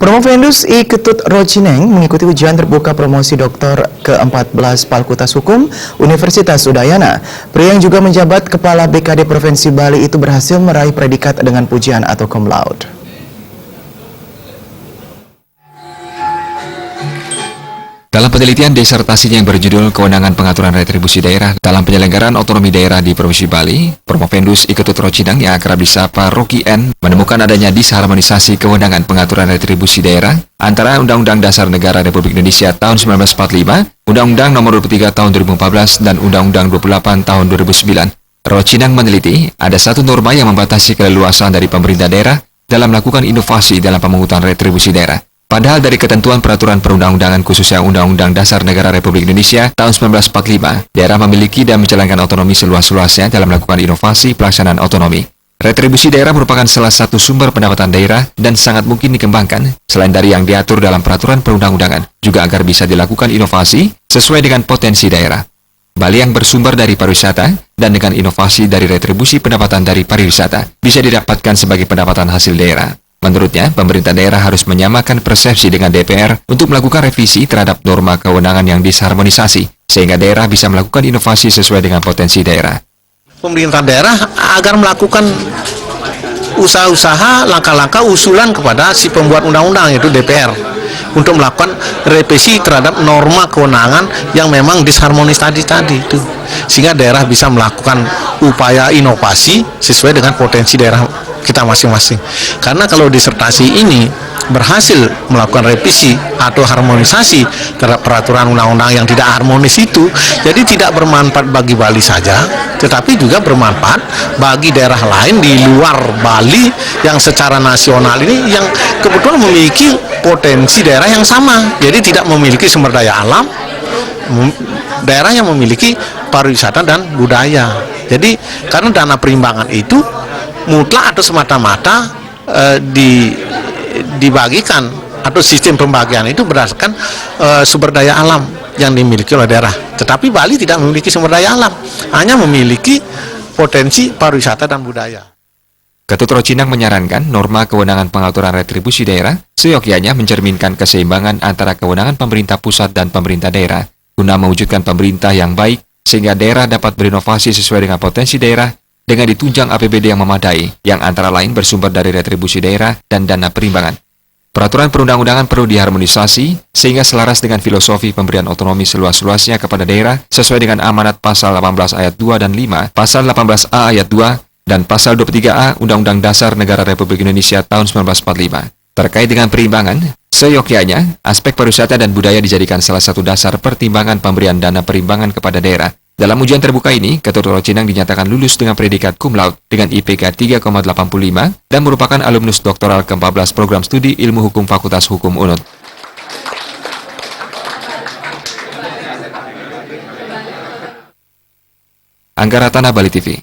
Promovendus I Ketut Rocineng mengikuti ujian terbuka promosi doktor ke-14 Fakultas Hukum Universitas Udayana. Pria yang juga menjabat Kepala BKD Provinsi Bali itu berhasil meraih predikat dengan pujian atau cum laude. Dalam penelitian disertasinya yang berjudul Kewenangan Pengaturan Retribusi Daerah dalam Penyelenggaraan Otonomi Daerah di Provinsi Bali, Promovendus I Ketut Rocineng yang akrab disapa Rocky N menemukan adanya disharmonisasi kewenangan pengaturan retribusi daerah antara Undang-Undang Dasar Negara Republik Indonesia tahun 1945, Undang-Undang Nomor 23 tahun 2014, dan Undang-Undang 28 tahun 2009. Rocineng meneliti ada satu norma yang membatasi keleluasaan dari pemerintah daerah dalam melakukan inovasi dalam pemungutan retribusi daerah. Padahal dari ketentuan peraturan perundang-undangan khususnya Undang-Undang Dasar Negara Republik Indonesia tahun 1945, daerah memiliki dan menjalankan otonomi seluas-luasnya dalam melakukan inovasi pelaksanaan otonomi. Retribusi daerah merupakan salah satu sumber pendapatan daerah dan sangat mungkin dikembangkan selain dari yang diatur dalam peraturan perundang-undangan, juga agar bisa dilakukan inovasi sesuai dengan potensi daerah. Bali yang bersumber dari pariwisata dan dengan inovasi dari retribusi pendapatan dari pariwisata bisa didapatkan sebagai pendapatan hasil daerah. Menurutnya, pemerintah daerah harus menyamakan persepsi dengan DPR untuk melakukan revisi terhadap norma kewenangan yang disharmonisasi, sehingga daerah bisa melakukan inovasi sesuai dengan potensi daerah. Pemerintah daerah agar melakukan usaha-usaha, langkah-langkah usulan kepada si pembuat undang-undang, yaitu DPR, untuk melakukan revisi terhadap norma kewenangan yang memang disharmonis tadi itu, sehingga daerah bisa melakukan upaya inovasi sesuai dengan potensi daerah kita masing-masing. Karena kalau disertasi ini berhasil melakukan revisi atau harmonisasi terhadap peraturan undang-undang yang tidak harmonis itu, jadi tidak bermanfaat bagi Bali saja, tetapi juga bermanfaat bagi daerah lain di luar Bali yang secara nasional ini yang kebetulan memiliki potensi daerah yang sama, jadi tidak memiliki sumber daya alam, daerah yang memiliki pariwisata dan budaya. Jadi karena dana perimbangan itu mutlak atau semata-mata dibagikan atau sistem pembagian itu berdasarkan sumber daya alam yang dimiliki oleh daerah. Tetapi Bali tidak memiliki sumber daya alam, hanya memiliki potensi pariwisata dan budaya. Ketut Rocineng menyarankan norma kewenangan pengaturan retribusi daerah seyogyanya mencerminkan keseimbangan antara kewenangan pemerintah pusat dan pemerintah daerah guna mewujudkan pemerintah yang baik sehingga daerah dapat berinovasi sesuai dengan potensi daerah dengan ditunjang APBD yang memadai, yang antara lain bersumber dari retribusi daerah dan dana perimbangan. Peraturan perundang-undangan perlu diharmonisasi sehingga selaras dengan filosofi pemberian otonomi seluas-luasnya kepada daerah sesuai dengan amanat pasal 18 ayat 2 dan 5, pasal 18A ayat 2, dan pasal 23A Undang-Undang Dasar Negara Republik Indonesia tahun 1945. Terkait dengan perimbangan, seyogyanya aspek pariwisata dan budaya dijadikan salah satu dasar pertimbangan pemberian dana perimbangan kepada daerah. Dalam ujian terbuka ini, Ketut Rocineng dinyatakan lulus dengan predikat cum laude dengan IPK 3,85 dan merupakan alumnus doktoral ke-14 program studi Ilmu Hukum Fakultas Hukum UNUD. Angga Ratana, Bali TV.